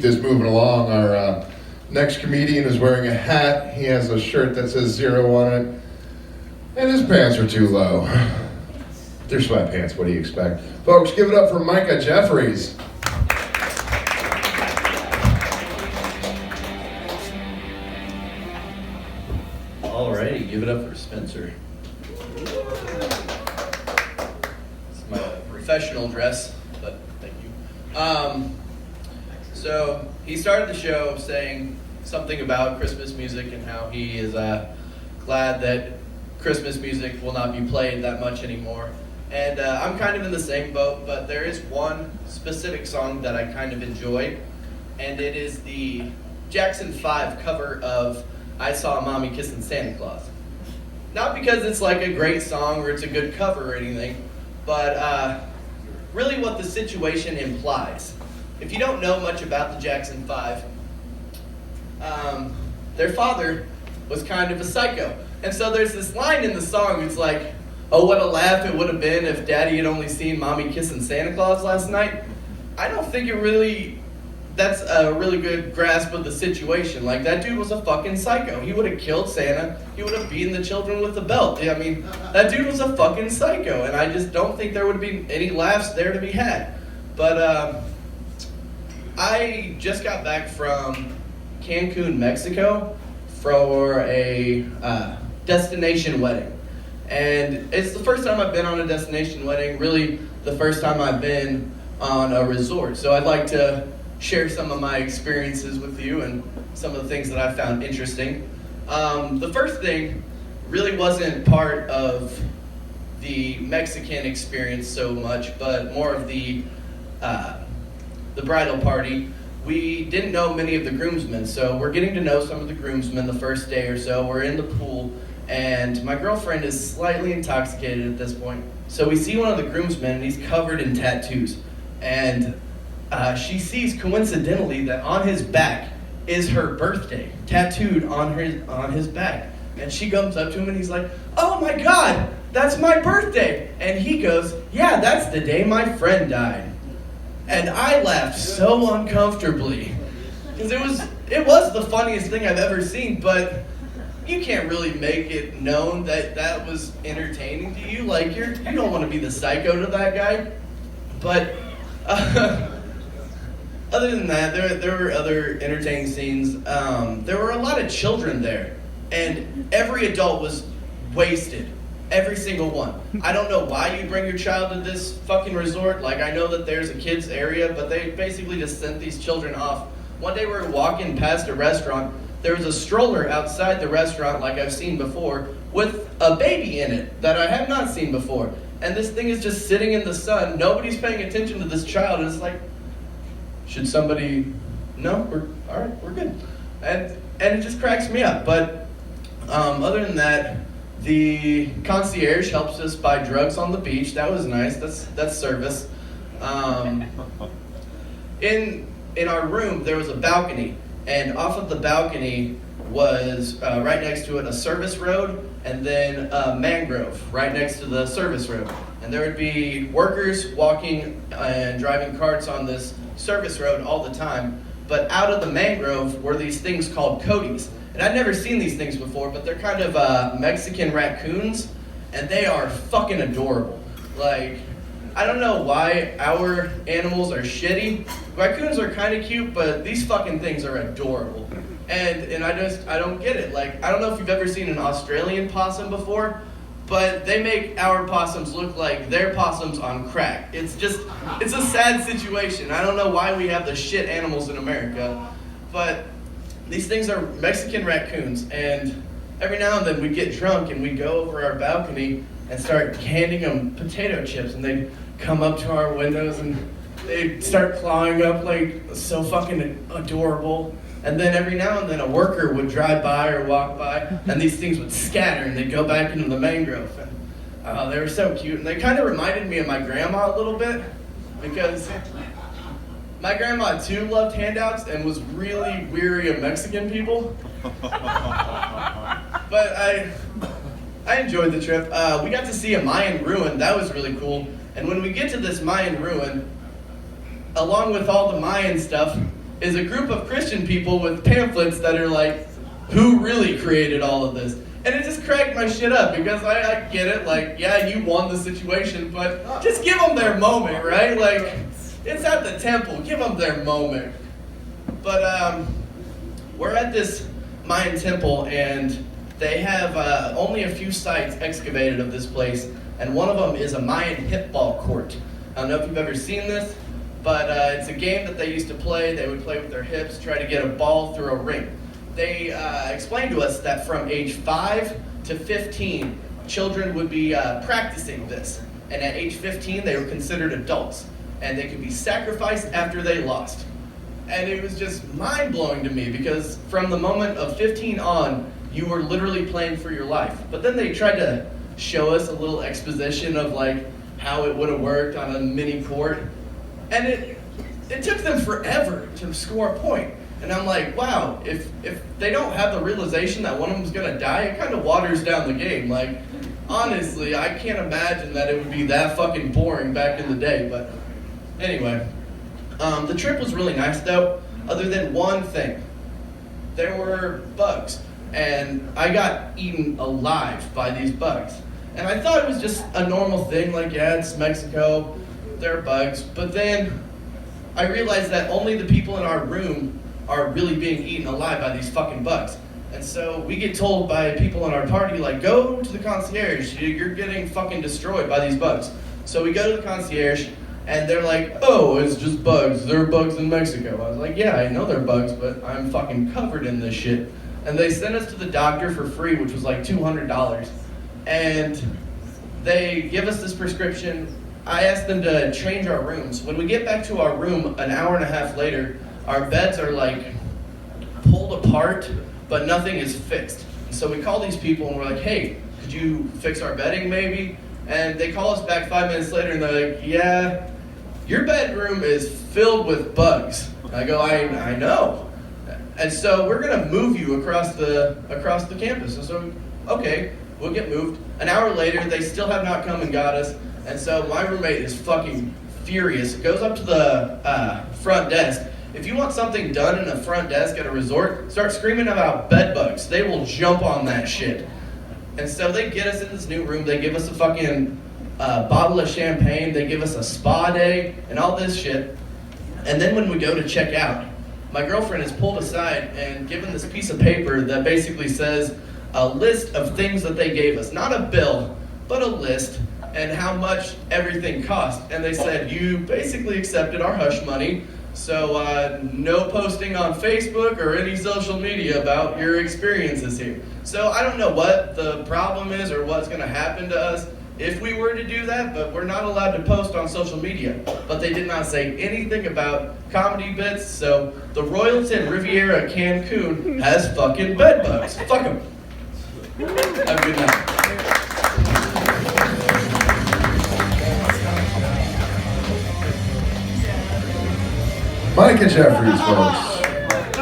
this moving along. Our next comedian is wearing a hat. He has a shirt that says 0 on it. And his pants are too low. They're sweatpants, what do you expect? Folks, give it up for Micah Jeffries. Alrighty, give it up for Spencer. It's my professional dress, but thank you. So he started the show saying something about Christmas music and how he is glad that Christmas music will not be played that much anymore. And I'm kind of in the same boat, but there is one specific song that I kind of enjoy, and it is the Jackson 5 cover of I Saw Mommy Kissing Santa Claus. Not because it's like a great song or it's a good cover or anything, but really what the situation implies. If you don't know much about the Jackson 5, their father was kind of a psycho. And so there's this line in the song, it's like, oh, what a laugh it would have been if Daddy had only seen Mommy kissing Santa Claus last night. I don't think that's a really good grasp of the situation. Like, that dude was a fucking psycho. He would have killed Santa. He would have beaten the children with a belt. I mean, that dude was a fucking psycho, and I just don't think there would be any laughs there to be had. But I just got back from Cancun, Mexico for a destination wedding. And it's the first time I've been on a destination wedding, really the first time I've been on a resort. So I'd like to share some of my experiences with you and some of the things that I found interesting. The first thing really wasn't part of the Mexican experience so much, but more of the bridal party. We didn't know many of the groomsmen, so we're getting to know some of the groomsmen the first day or so. We're in the pool, and my girlfriend is slightly intoxicated at this point. So we see one of the groomsmen, and he's covered in tattoos. And she sees coincidentally that on his back is her birthday, tattooed on his back. And she comes up to him, and he's like, "Oh my God, that's my birthday!" And he goes, "Yeah, that's the day my friend died." And I laughed so uncomfortably, because it was the funniest thing I've ever seen, but you can't really make it known that that was entertaining to you. Like, you don't want to be the psycho to that guy. But other than that, there were other entertaining scenes. There were a lot of children there, and every adult was wasted. Every single one. I don't know why you bring your child to this fucking resort. Like, I know that there's a kids area, but they basically just sent these children off. One day we were walking past a restaurant. There was a stroller outside the restaurant, like I've seen before, with a baby in it that I have not seen before. And this thing is just sitting in the sun. Nobody's paying attention to this child. And it's like, should somebody... No? We're good. And it just cracks me up. But other than that, the concierge helps us buy drugs on the beach. That was nice. That's service. In our room, there was a balcony, and off of the balcony was right next to it a service road, and then a mangrove right next to the service road. And there would be workers walking and driving carts on this service road all the time. But out of the mangrove were these things called coyotes. And I'd never seen these things before, but they're kind of Mexican raccoons, and they are fucking adorable. Like, I don't know why our animals are shitty. Raccoons are kind of cute, but these fucking things are adorable. And I don't get it. Like, I don't know if you've ever seen an Australian possum before, but they make our possums look like their possums on crack. It's a sad situation. I don't know why we have the shit animals in America, but these things are Mexican raccoons, and every now and then we'd get drunk and we'd go over our balcony and start handing them potato chips, and they'd come up to our windows and they'd start clawing up like so fucking adorable. And then every now and then a worker would drive by or walk by, and these things would scatter and they'd go back into the mangrove. And they were so cute, and they kind of reminded me of my grandma a little bit, because my grandma too loved handouts and was really weary of Mexican people. But I enjoyed the trip. We got to see a Mayan ruin. That was really cool. And when we get to this Mayan ruin, along with all the Mayan stuff, is a group of Christian people with pamphlets that are like, who really created all of this? And it just cracked my shit up because I get it, like, yeah, you won the situation, but just give them their moment, right? Like, it's at the temple, give them their moment. But we're at this Mayan temple, and they have only a few sites excavated of this place, and one of them is a Mayan hip ball court. I don't know if you've ever seen this, but it's a game that they used to play. They would play with their hips, try to get a ball through a ring. They explained to us that from age 5 to 15, children would be practicing this. And at age 15, they were considered adults. And they could be sacrificed after they lost. And it was just mind-blowing to me because from the moment of 15 on, you were literally playing for your life. But then they tried to show us a little exposition of like how it would have worked on a mini court. And it took them forever to score a point. And I'm like, wow, if they don't have the realization that one of them's gonna die, it kind of waters down the game. Like, honestly, I can't imagine that it would be that fucking boring back in the day. But anyway, the trip was really nice though, other than one thing. There were bugs, and I got eaten alive by these bugs. And I thought it was just a normal thing, like, yeah, it's Mexico, there are bugs. But then I realized that only the people in our room are really being eaten alive by these fucking bugs. And so we get told by people in our party, like, go to the concierge, you're getting fucking destroyed by these bugs. So we go to the concierge, and they're like, oh, it's just bugs, there are bugs in Mexico. I was like, yeah, I know they're bugs, but I'm fucking covered in this shit. And they sent us to the doctor for free, which was like $200. And they give us this prescription. I asked them to change our rooms. When we get back to our room an hour and a half later, our beds are like pulled apart, but nothing is fixed. So we call these people and we're like, hey, could you fix our bedding maybe? And they call us back 5 minutes later and they're like, yeah, your bedroom is filled with bugs. I go, I know. And so we're gonna move you across the campus. And so, okay, we'll get moved. An hour later, they still have not come and got us. And so my roommate is fucking furious. Goes up to the front desk. If you want something done in a front desk at a resort, start screaming about bed bugs. They will jump on that shit. And so they get us in this new room. They give us a fucking bottle of champagne. They give us a spa day and all this shit. And then when we go to check out, my girlfriend is pulled aside and given this piece of paper that basically says a list of things that they gave us. Not a bill, but a list and how much everything cost. And they said, you basically accepted our hush money. So no posting on Facebook or any social media about your experiences here. So I don't know what the problem is or what's going to happen to us if we were to do that, but we're not allowed to post on social media. But they did not say anything about comedy bits, so the Royalton Riviera Cancun has fucking bed bugs. Fuck them. Have a good night. Micah Jeffries, folks.